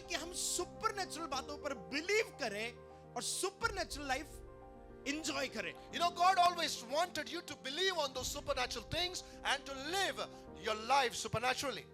कि हम सुपरनेचुरल बातों पर बिलीव करें और सुपरनेचुरल लाइफ एंजॉय करें. You know, God always wanted you to believe on those supernatural things and to live your life supernaturally.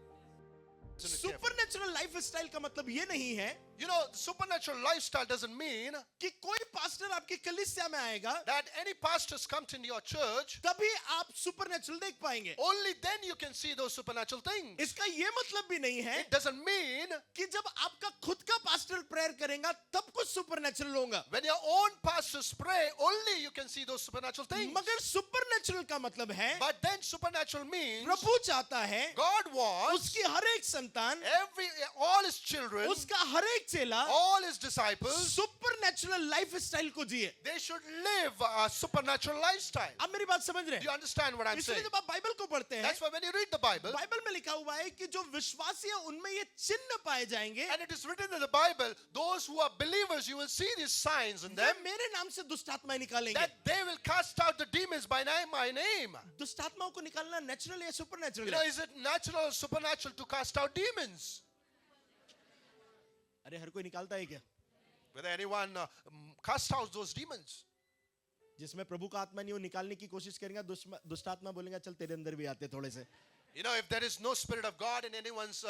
Supernatural life style का मतलब ये नहीं है You know, supernatural lifestyle doesn't mean कि कोई पास्टर आपकी कलीसिया में आएगा that any pastors comes into your church, तभी आप सुपरनेचुरल देख पाएंगे. only then you can see those supernatural things. इसका ये मतलब भी नहीं है It doesn't mean कि जब आपका खुद का पास्टर प्रेयर करेगा तब कुछ सुपरनेचुरल होगा. when your own pastors pray, only you can see those supernatural things. मगर सुपरनेचुरल का मतलब है But then supernatural means प्रभु चाहता है God wants उसकी हर एक संतान, all his children, उसका हर एक चेला all his disciples, supernatural life style को जिए. they should live a supernatural lifestyle. आप मेरी बात समझ रहे Do you हैं? understand what I'm इसलिए saying? जब आप बाइबल को पढ़ते हैं, That's why when you read the Bible, Bible में लिखा हुआ है कि जो विश्वासी है उनमें ये चिन्ह पाए जाएंगे. and it is written in the Bible, those who are believers, you will see these signs in way them, मेरे नाम से दुष्टात्माएं निकालेंगे. that they will cast out the demons by my name. दुष्टात्माओं को निकालना नेचुरल या You सुपरनेचुरल know, है? is it natural or supernatural to cast out demons? अरे हर कोई निकालता है क्या? Whether anyone cast out those demons. जिसमें प्रभु का आत्मा नहीं हो निकालने की कोशिश करेंगे, दुष्टात्मा बोलेंगे चल तेरे अंदर भी आते थोड़े से. You know, if there is no spirit of God in anyone's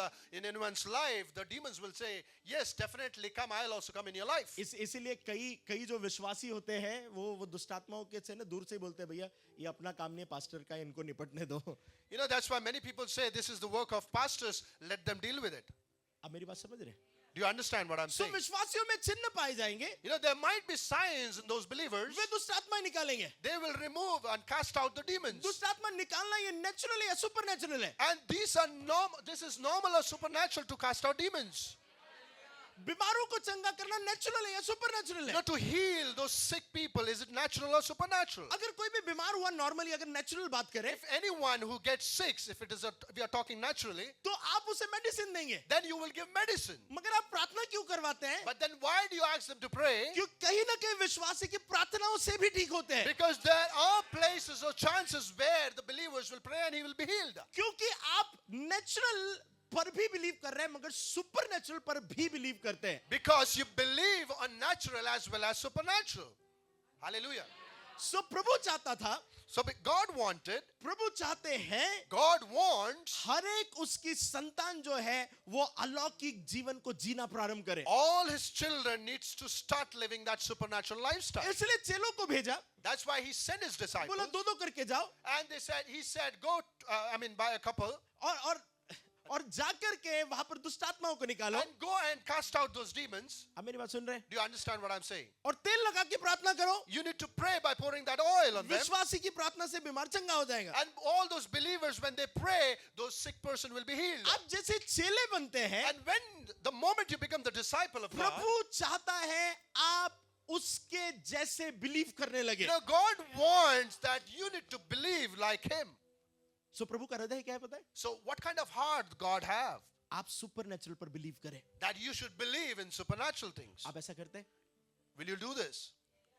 life, the demons will say, yes, definitely come, I'll also come in your life. इसीलिए कई जो विश्वासी होते हैं वो दुष्टात्माओं के से ना दूर से ही बोलते हैं भैया ये अपना काम नहीं है पास्टर का, इनको निपटने दो. You know, that's why many people say this is the work of pastors, let them deal with it. आप मेरी बात समझ रहे हैं? Do you understand what I'm तो saying? विश्वासियों में चिन्ह पाए जाएंगे, You know, there might be signs in those believers. वे दुष्टात्मा निकालेंगे. They will remove and cast out the demons. दुष्टात्मा निकालना ये नेचुरल या सुपरनेचुरल है? And this is normal or supernatural to cast out demons. बीमारों को चंगा करना नेचुरल है या सुपरनेचुरल You है? know, to heal those sick people, is it natural or supernatural? अगर कोई भी बीमार हुआ नॉर्मली, अगर नेचुरल बात करें If anyone who gets sick, if we are talking naturally, तो आप उसे मेडिसिन देंगे. then you will give medicine. मगर आप प्रार्थना क्यों करवाते हैं? But then why do you ask them to pray? क्यों कहीं ना कहीं विश्वासी की प्रार्थनाओं से भी ठीक होते हैं. Because there are places or chances where the believers will pray and he will be healed. क्योंकि आप नेचुरल पर भी बिलीव कर रहे हैं मगर सुपरनेचुरल पर भी बिलीव करते हैं. Because you believe on natural as well as supernatural. Hallelujah. सो प्रभु चाहता था, So God wanted, प्रभु चाहते हैं God wants हर एक उसकी संतान जो है वो अलौकिक जीवन को जीना प्रारंभ करे. all his children needs to start living that supernatural lifestyle. इसलिए चेलों को भेजा, That's why he sent his disciples. बोला दो करके जाओ And he said, go, by a couple, और जाकर के वहां पर दुष्टात्माओं को निकालो. and go and cast out those demons. आप मेरी बात सुन रहे हैं? Do you understand what I'm saying? और तेल लगा के प्रार्थना करो. You need to pray by pouring that oil on them. विश्वासी की प्रार्थना से बीमार चंगा हो जाएगा. And all those believers, when they pray, those sick person will be healed. आप जैसे चेले बनते हैं, And when the moment you become the disciple of God, प्रभु चाहता है आप उसके जैसे बिलीव करने लगे. God wants that you need to believe like him. सो प्रभु का हृदय क्या है पता है? So what kind of heart God have? आप सुपरनेचुरल पर बिलीव करें. That you should believe in supernatural things. आप ऐसा करते हैं? Will you do this?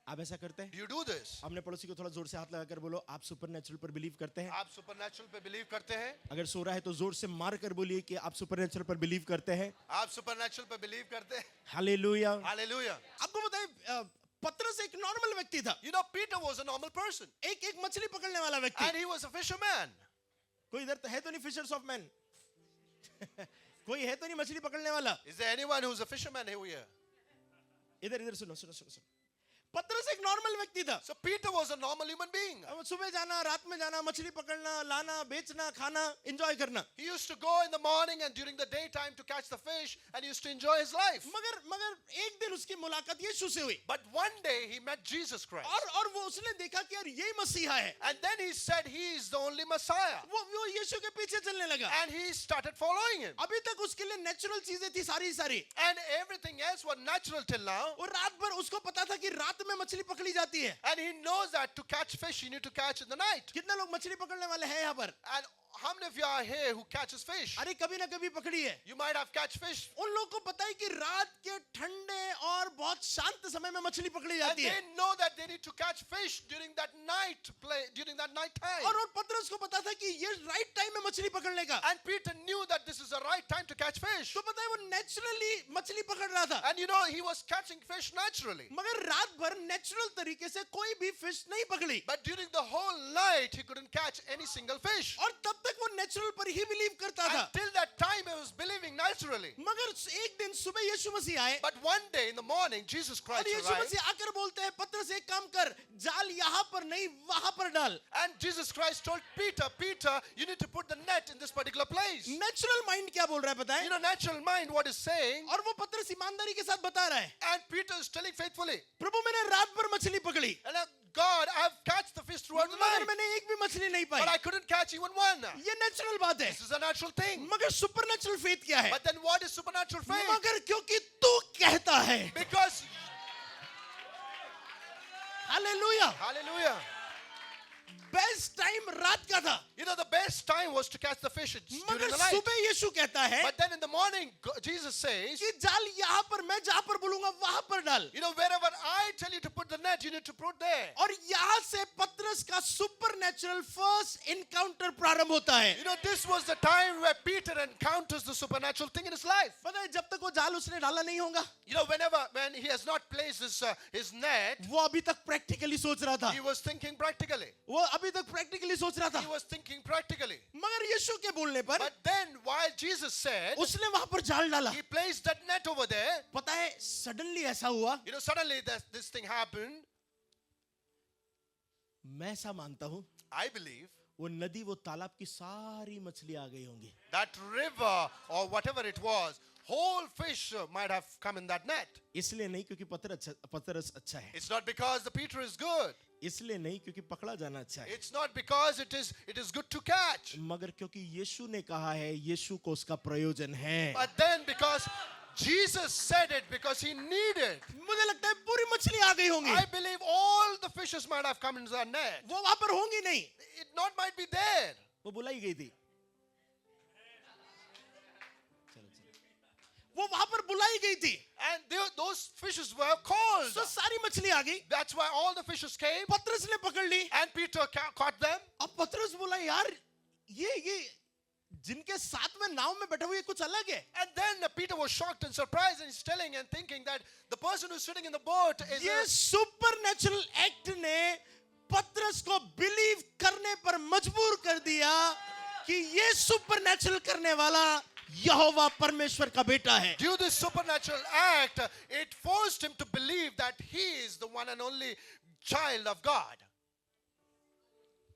आप ऐसा करते हैं? Do you do this? अपने पड़ोसी को थोड़ा जोर से हाथ लगाकर बोलो आप सुपरनेचुरल पर बिलीव करते हैं. आप supernatural पे believe करते हैं? अगर सो रहा है तो जोर से मार कर बोलिए कि आप सुपरनेचुरल पर बिलीव करते हैं. आप supernatural पे believe करते हैं? हालेलुया. Hallelujah. आपको बताए पतरस एक नॉर्मल व्यक्ति था. You know, Peter was a normal person. एक मछली पकड़ने वाला व्यक्ति. And he was a fisherman. कोई इधर है तो नहीं फिशर्स ऑफ मैन? कोई है तो नहीं मछली पकड़ने वाला? Is there anyone who's a fisherman here? इधर सुनो. पतरस एक नॉर्मल व्यक्ति था. So Peter was a normal human being. सुबह जाना, रात में जाना, मछली पकड़ना, लाना, बेचना, खाना, एंजॉय करना. He used to go in the morning and during the daytime to catch the fish, and he used to enjoy his life. मगर एक दिन उसकी मुलाकात यीशु से हुई. But one day he met Jesus Christ. और वो उसने देखा कि यार यही मसीहा है. And then he said he is the only Messiah. वो यीशु के पीछे चलने लगा. And he started following him. अभी तक उसके लिए नेचुरल चीजें थी सारी. And everything else was natural till now. और रात भर उसको पता था कि रात में मछली पकड़ी जाती है. And he knows that to catch fish you need to catch in the night. कितने लोग मछली पकड़ने वाले हैं यहाँ पर? And how many of you are here who catches fish? अरे कभी ना कभी पकड़ी है। You might have catch fish. उन लोगों को पता है कि रात के ठंडे और बहुत शांत समय में मछली पकड़ी And जाती they है। know that they need to catch fish during that night time. और पतरस को पता था कि ये राइट टाइम है मछली पकड़ने का। And Peter knew that this is the right time to catch fish. तो पता है वो नेचुरली मछली पकड़ रहा था। And you know, he was catching fish naturally. मगर रात भर नेचुरल तरीके से कोई भी फिश नहीं पकड़ी। But during the whole night, he couldn't catch any single fish. और तब तक वो नेचुरल पर ही बिलीव करता था। Until that time, he was believing naturally. मगर एक दिन सुबह यीशु मसीह आए But one day in the morning, Jesus और Christ यीशु arrived. मसीह आकर बोलते हैं पतरस एक काम कर, जाल यहाँ पर नहीं वहां पर डाल। And Jesus Christ told Peter, Peter, you need to put the net in this particular place. Natural mind क्या बोल रहा है पता है? You know, natural mind, what is saying? और वो पतरस ईमानदारी के साथ बता रहा है, And Peter is telling faithfully, प्रभु मैंने रात भर मछली पकड़ी and God, I've catched the fish throughout the मगर night, मैंने एक भी मछली नहीं but pi. I couldn't catch even one. ये नेचुरल बात है। This is a natural thing. मगर सुपरनेचुरल फेथ क्या है? But then what is supernatural faith? मगर क्योंकि तू कहता है। Because, hallelujah. hallelujah, best time रात का था, you know, the best time was to catch the fish during मगर the night. सुबह यीशु कहता है But then in the morning, Jesus says, कि जाल यहाँ पर मैं जहाँ पर बोलूंगा वहां पर डाल। you know, wherever I tell you to put the net, you need to put there. और यहाँ से पतरस का सुपरनेचुरल फर्स्ट इनकाउंटर प्रारंभ होता है। You know, this was the time where Peter encounters the supernatural thing in his life. पता है जब तक वो जाल उसने डाला नहीं होगा, You know, when he has not placed his net, वो अभी तक प्रैक्टिकली सोच रहा था। he was thinking practically. वो अभी तक प्रैक्टिकली सोच रहा था। He was thinking practically. मगर यीशु के बोलने पर But then, while Jesus said, उसने वहां पर जाल डाला। he placed that net over there. पता है सडनली ऐसा हुआ, You know, suddenly this thing happened. मैं ऐसा मानता हूं I believe वो नदी वो तालाब की सारी मछली आ गई होंगी। that river or whatever it was, whole fish might have come in that net. इसलिए नहीं क्योंकि पतरस अच्छा है, It's not because the Peter is good. इसलिए नहीं क्योंकि पकड़ा जाना अच्छा है, It's not because it is good to catch. मगर क्योंकि यीशु ने कहा है, यीशु को उसका प्रयोजन है। But then because Jesus said it, because he needed. मुझे लगता है पूरी मछली आ गई होंगी, I believe all the fishes might have come into that net. वो वहां पर होंगी नहीं, It not might be there. वो बुलाई गई थी। वो वहां पर बुलाई गई थी, And those fishes were called. तो सारी मछली आ गई। That's why all the fishes came. पतरस ने पकड़ ली। And Peter caught them. अब पतरस बोला यार ये जिनके साथ में नाव में बैठा हुआ ये कुछ अलग है। And then Peter was shocked and surprised, and he's telling and thinking that the person who's sitting in the boat is ये सुपरनेचुरल एक्ट ने पतरस को बिलीव करने पर मजबूर कर दिया कि ये सुपरनेचुरल करने वाला यहोवा परमेश्वर का बेटा है। due to this supernatural act, it forced him to believe that he is the one and only child of God.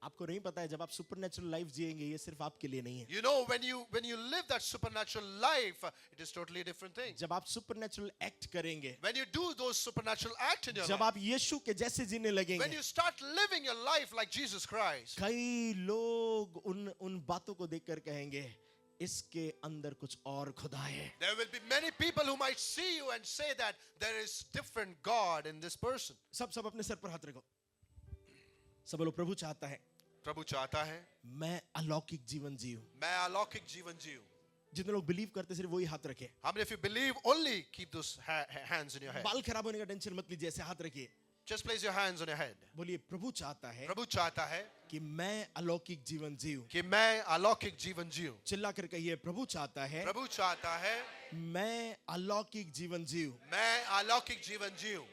आपको नहीं पता है जब आप सुपरनेचुरल लाइफ जिएंगे ये सिर्फ आपके लिए नहीं है। You know, when you live that supernatural life, it is totally a different thing. जब आप सुपरनेचुरल एक्ट करेंगे, When you do those supernatural acts in your जब life, आप यीशु के जैसे जीने when लगेंगे, you start living your life like Jesus Christ, कई लोग उन बातों को देखकर कहेंगे इसके अंदर कुछ और खुदा है। there will be many people who might see you and say that there is different God in this person. सब अपने सर पर हाथ रखो। सब बोलो प्रभु चाहता है प्रभु चाहता है मैं अलौकिक जीवन जीऊं। मैं अलौकिक जीवन जीऊं. जितने लोग बिलीव करते सिर्फ वही हाथ रखे। How many of you believe? Only keep those hands in your head. बाल खराब होने का टेंशन मत लीजिए, ऐसे हाथ रखिए। Just place your hands on your head. बोलिए प्रभु चाहता है प्रभु चाहता है कि मैं अलौकिक जीवन जीऊं। कि मैं अलौकिक जीवन जीऊं. चिल्ला कर कहिए प्रभु चाहता है प्रभु चाहता है मैं अलौकिक जीवन जीऊं। मैं अलौकिक जीवन जीऊं.